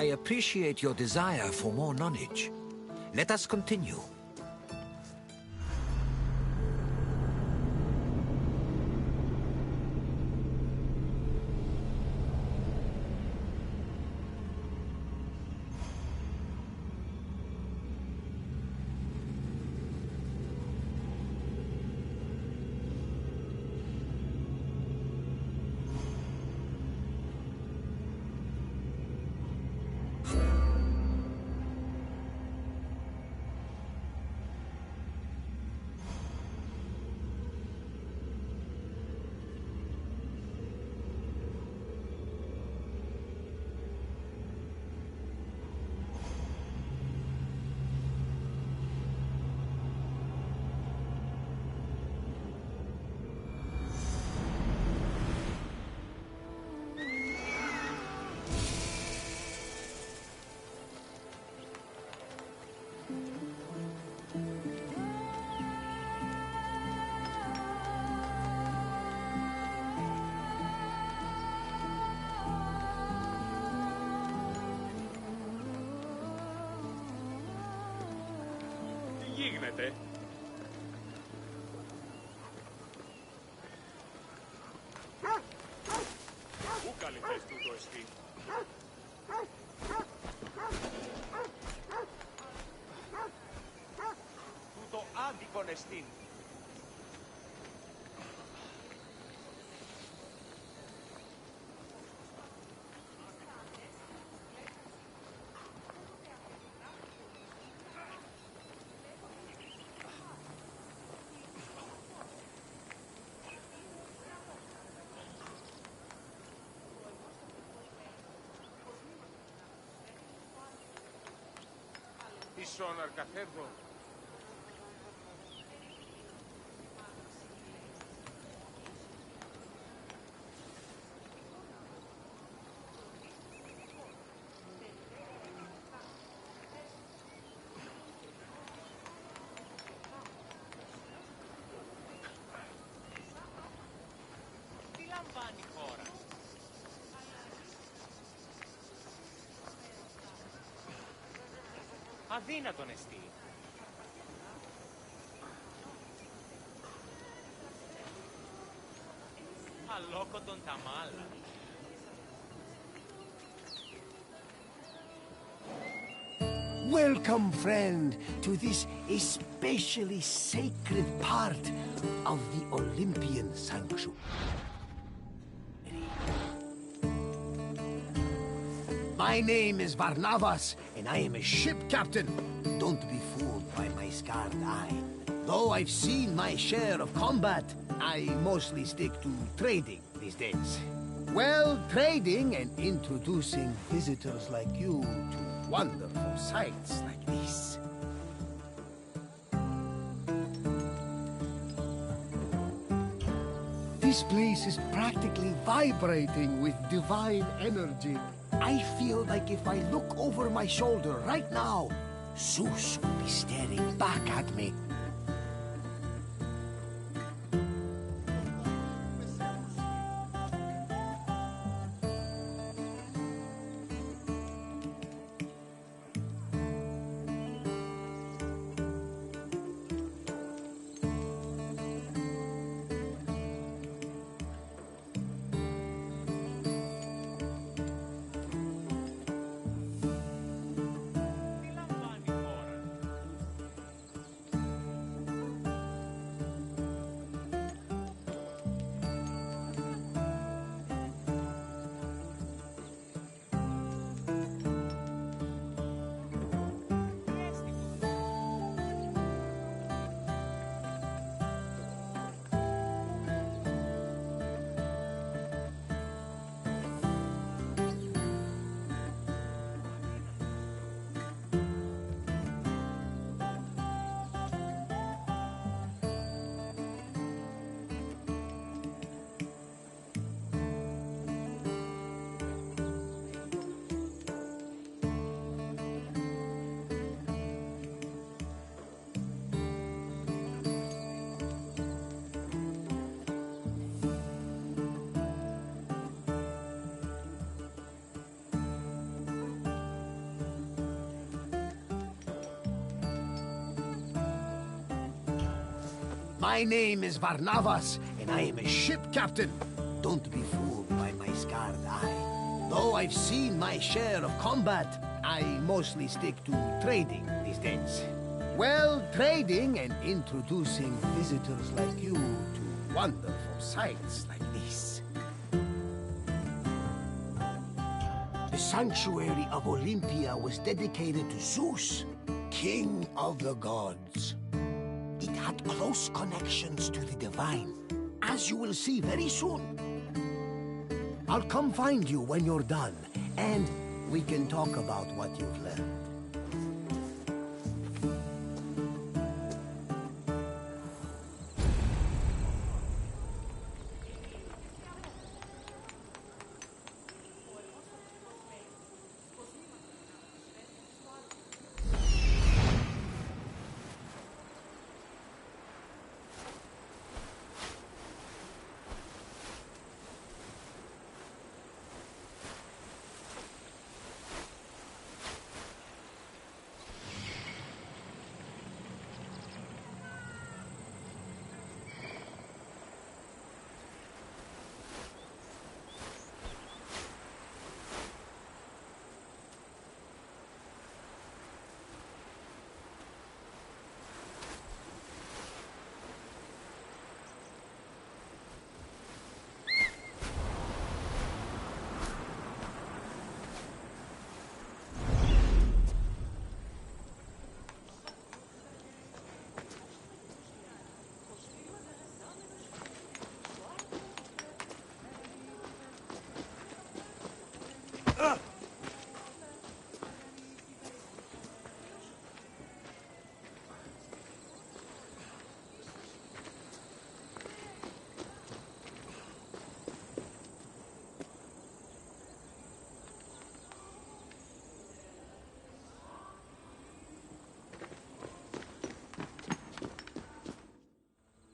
I appreciate your desire for more knowledge. Let us continue. γίνεται. Πού καλυφές τούτο εστί. Τούτο άδικον εστίν. Ίσον αρκαθέρδο. Τι λαμβάνει η χώρα. Αδύνατον εστί. Αλόκοτον τα μάλα. Welcome, friend, to this especially sacred part of the Olympian sanctuary. My name is Varnavas, and I am a ship captain. Don't be fooled by my scarred eye. Though I've seen my share of combat, I mostly stick to trading these days. Well, trading and introducing visitors like you to wonderful sights like this. This place is practically vibrating with divine energy. I feel like if I look over my shoulder right now, Zeus will be staring back at me. My name is Varnavas, and I am a ship captain. Don't be fooled by my scarred eye. Though I've seen my share of combat, I mostly stick to trading these days. Well, trading and introducing visitors like you to wonderful sights like this. The sanctuary of Olympia was dedicated to Zeus, king of the gods. It had close connections to the divine, as you will see very soon. I'll come find you when you're done, and we can talk about what you've learned.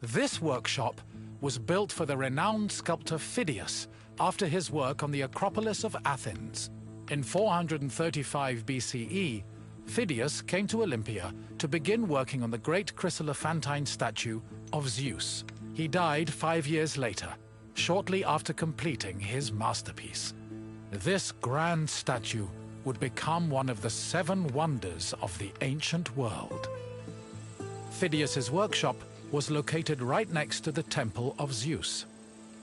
This workshop was built for the renowned sculptor Phidias after his work on the Acropolis of Athens. In 435 BCE, Phidias came to Olympia to begin working on the great chryselephantine statue of Zeus. He died 5 years later, shortly after completing his masterpiece. This grand statue would become one of the 7 wonders of the ancient world. Phidias's workshop was located right next to the Temple of Zeus.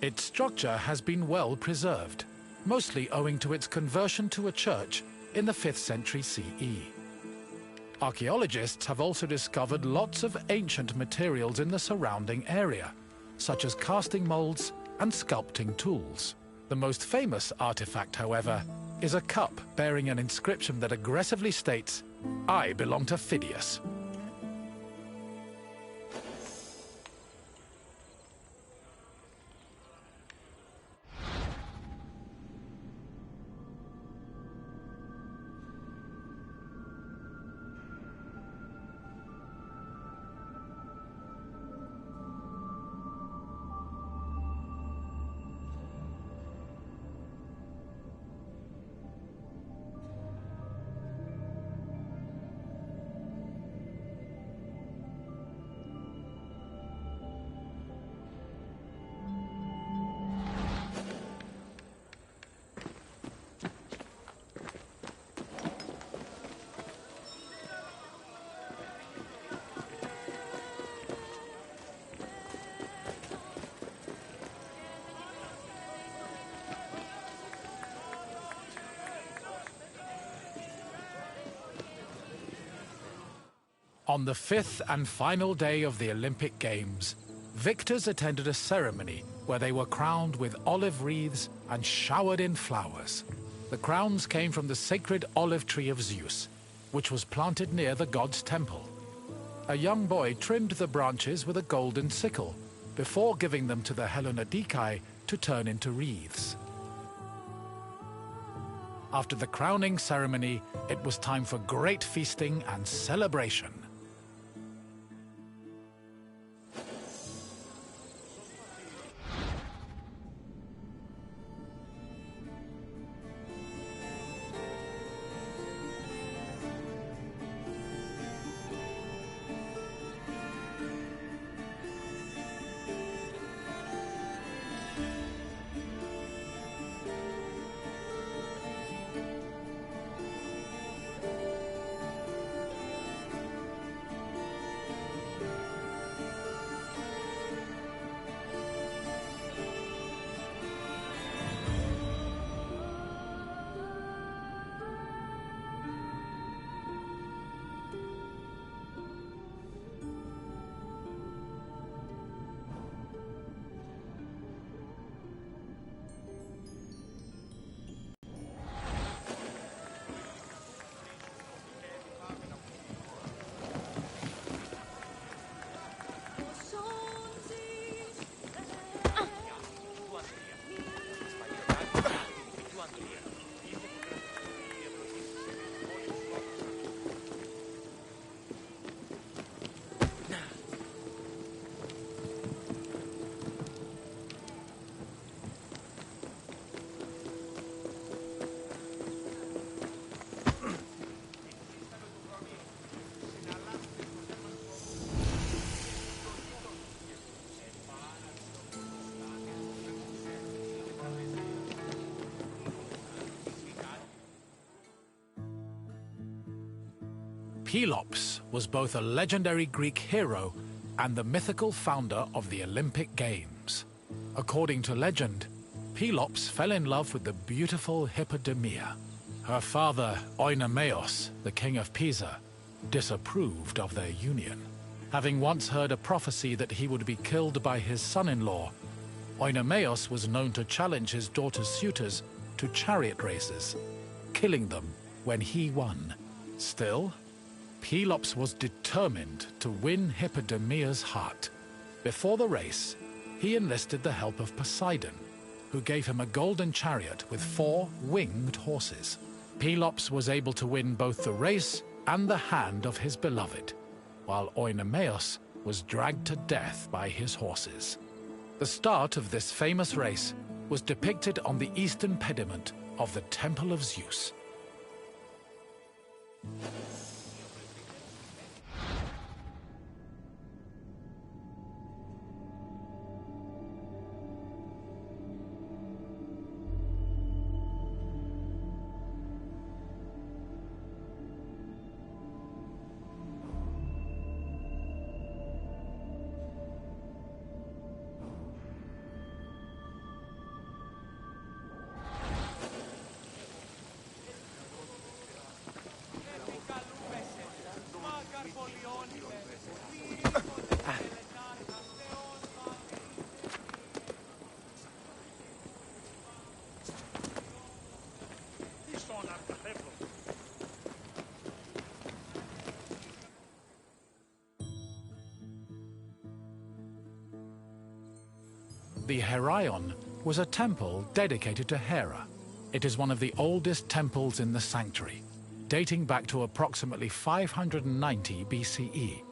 Its structure has been well preserved, mostly owing to its conversion to a church in the 5th century CE. Archaeologists have also discovered lots of ancient materials in the surrounding area, such as casting molds and sculpting tools. The most famous artifact, however, is a cup bearing an inscription that aggressively states, "I belong to Phidias." On the 5th and final day of the Olympic Games, victors attended a ceremony where they were crowned with olive wreaths and showered in flowers. The crowns came from the sacred olive tree of Zeus, which was planted near the god's temple. A young boy trimmed the branches with a golden sickle before giving them to the Hellanodikai to turn into wreaths. After the crowning ceremony, it was time for great feasting and celebration. Pelops was both a legendary Greek hero and the mythical founder of the Olympic Games. According to legend, Pelops fell in love with the beautiful Hippodamia. Her father, Oenomaus, the king of Pisa, disapproved of their union. Having once heard a prophecy that he would be killed by his son-in-law, Oenomaus was known to challenge his daughter's suitors to chariot races, killing them when he won. Still, Pelops was determined to win Hippodamia's heart. Before the race, he enlisted the help of Poseidon, who gave him a golden chariot with 4 winged horses. Pelops was able to win both the race and the hand of his beloved, while Oenomaus was dragged to death by his horses. The start of this famous race was depicted on the eastern pediment of the Temple of Zeus. The Heraion was a temple dedicated to Hera. It is one of the oldest temples in the sanctuary, dating back to approximately 590 BCE.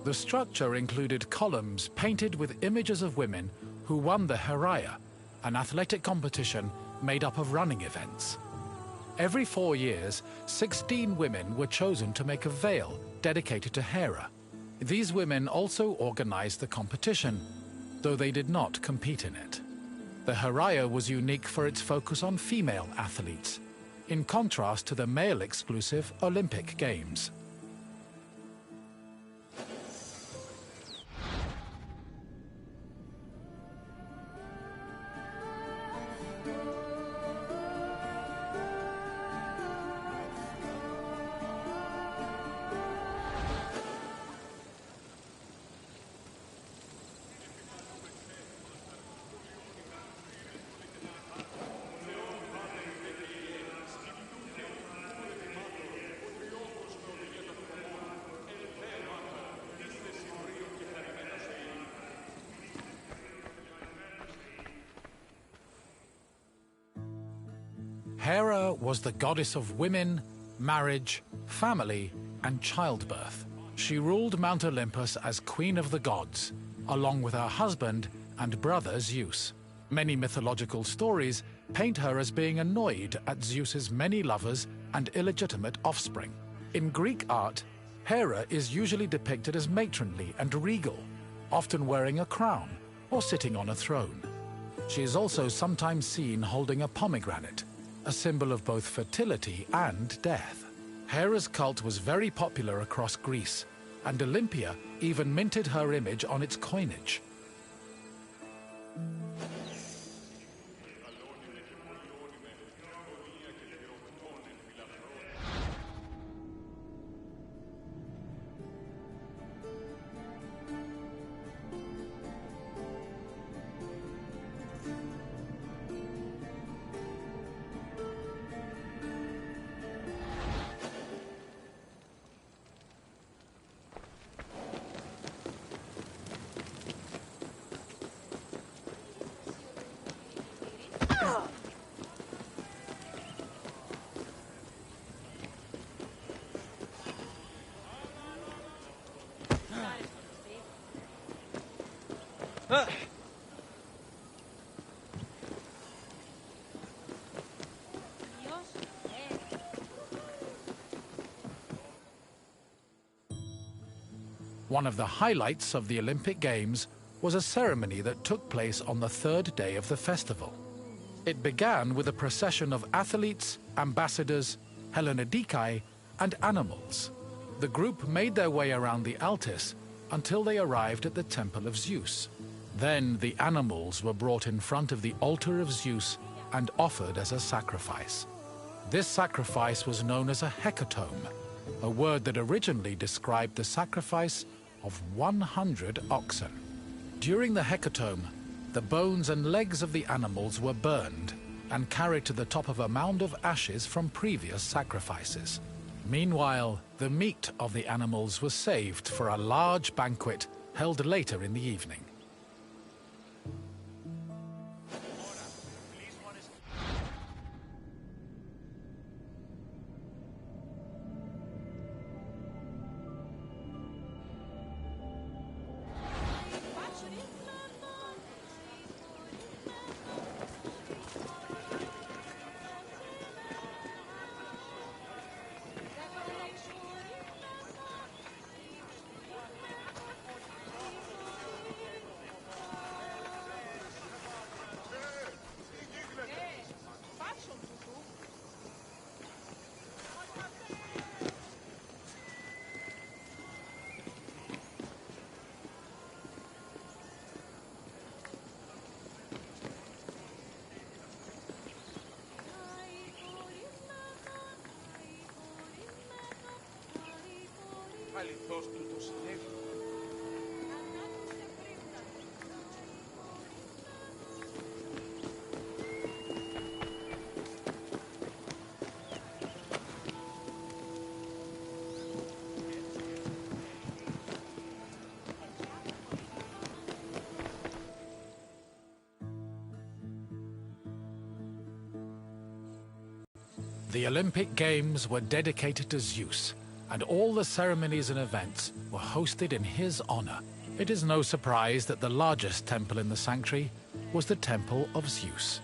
The structure included columns painted with images of women who won the Heraia, an athletic competition made up of running events. Every 4 years, 16 women were chosen to make a veil dedicated to Hera. These women also organized the competition, though they did not compete in it. The Heraia was unique for its focus on female athletes, in contrast to the male-exclusive Olympic Games. Hera was the goddess of women, marriage, family, and childbirth. She ruled Mount Olympus as Queen of the Gods, along with her husband and brother Zeus. Many mythological stories paint her as being annoyed at Zeus's many lovers and illegitimate offspring. In Greek art, Hera is usually depicted as matronly and regal, often wearing a crown or sitting on a throne. She is also sometimes seen holding a pomegranate, a symbol of both fertility and death. Hera's cult was very popular across Greece, and Olympia even minted her image on its coinage. One of the highlights of the Olympic Games was a ceremony that took place on the 3rd day of the festival. It began with a procession of athletes, ambassadors, Hellenodikai, and animals. The group made their way around the Altis until they arrived at the Temple of Zeus. Then the animals were brought in front of the altar of Zeus and offered as a sacrifice. This sacrifice was known as a hecatome, a word that originally described the sacrifice of 100 oxen. During the hecatome, the bones and legs of the animals were burned and carried to the top of a mound of ashes from previous sacrifices. Meanwhile, the meat of the animals was saved for a large banquet held later in the evening. Αληθώς του το συνέβη. The Olympic Games were dedicated to Zeus, and all the ceremonies and events were hosted in his honor. It is no surprise that the largest temple in the sanctuary was the Temple of Zeus.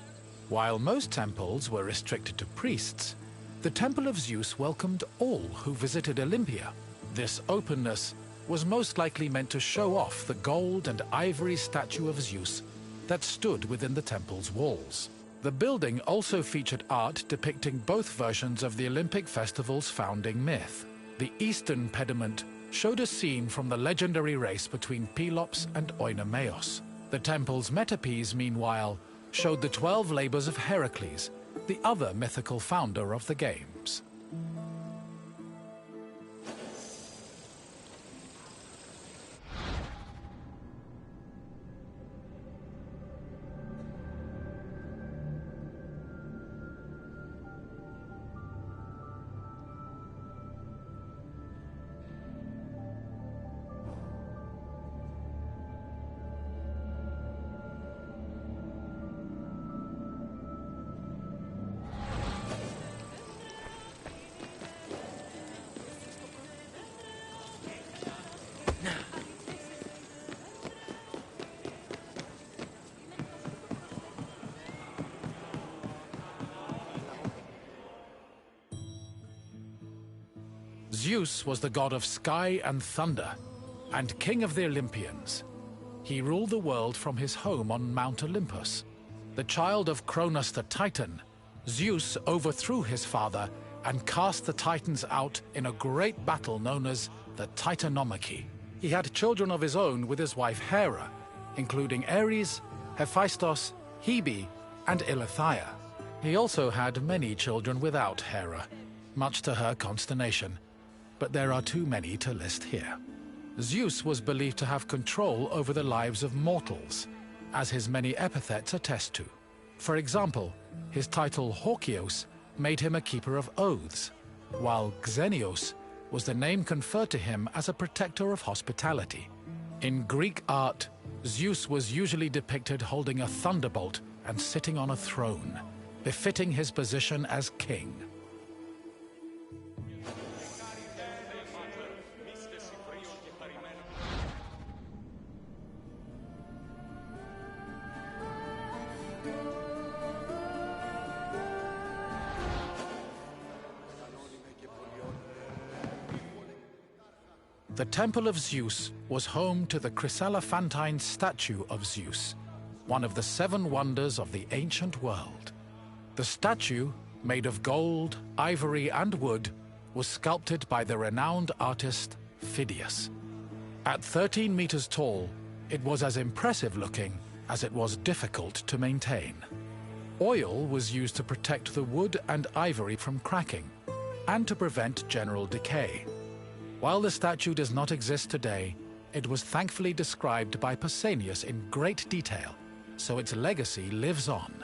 While most temples were restricted to priests, the Temple of Zeus welcomed all who visited Olympia. This openness was most likely meant to show off the gold and ivory statue of Zeus that stood within the temple's walls. The building also featured art depicting both versions of the Olympic festival's founding myth. The eastern pediment showed a scene from the legendary race between Pelops and Oinomaos. The temple's metapiece, meanwhile, showed the 12 labors of Heracles, the other mythical founder of the games. Zeus was the god of sky and thunder, and king of the Olympians. He ruled the world from his home on Mount Olympus. The child of Cronus the Titan, Zeus overthrew his father and cast the Titans out in a great battle known as the Titanomachy. He had children of his own with his wife Hera, including Ares, Hephaestus, Hebe, and Eileithyia. He also had many children without Hera, much to her consternation, but there are too many to list here. Zeus was believed to have control over the lives of mortals, as his many epithets attest to. For example, his title Horkios made him a keeper of oaths, while Xenios was the name conferred to him as a protector of hospitality. In Greek art, Zeus was usually depicted holding a thunderbolt and sitting on a throne, befitting his position as king. The Temple of Zeus was home to the chryselephantine statue of Zeus, one of the 7 wonders of the ancient world. The statue, made of gold, ivory, and wood, was sculpted by the renowned artist Phidias. At 13 meters tall, it was as impressive looking as it was difficult to maintain. Oil was used to protect the wood and ivory from cracking and to prevent general decay. While the statue does not exist today, it was thankfully described by Pausanias in great detail, so its legacy lives on.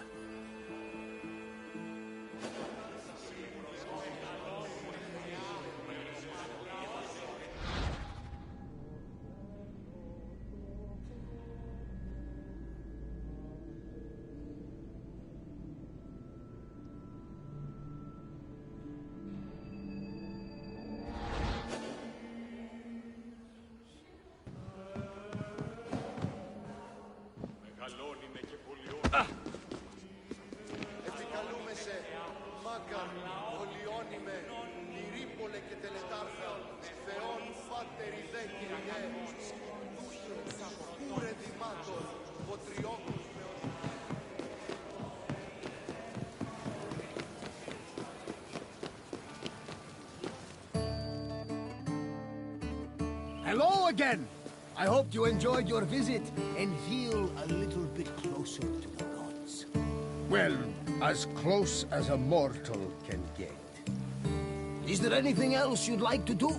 Hello again! I hoped you enjoyed your visit and feel a little bit closer to the gods. Well, as close as a mortal can get. Is there anything else you'd like to do?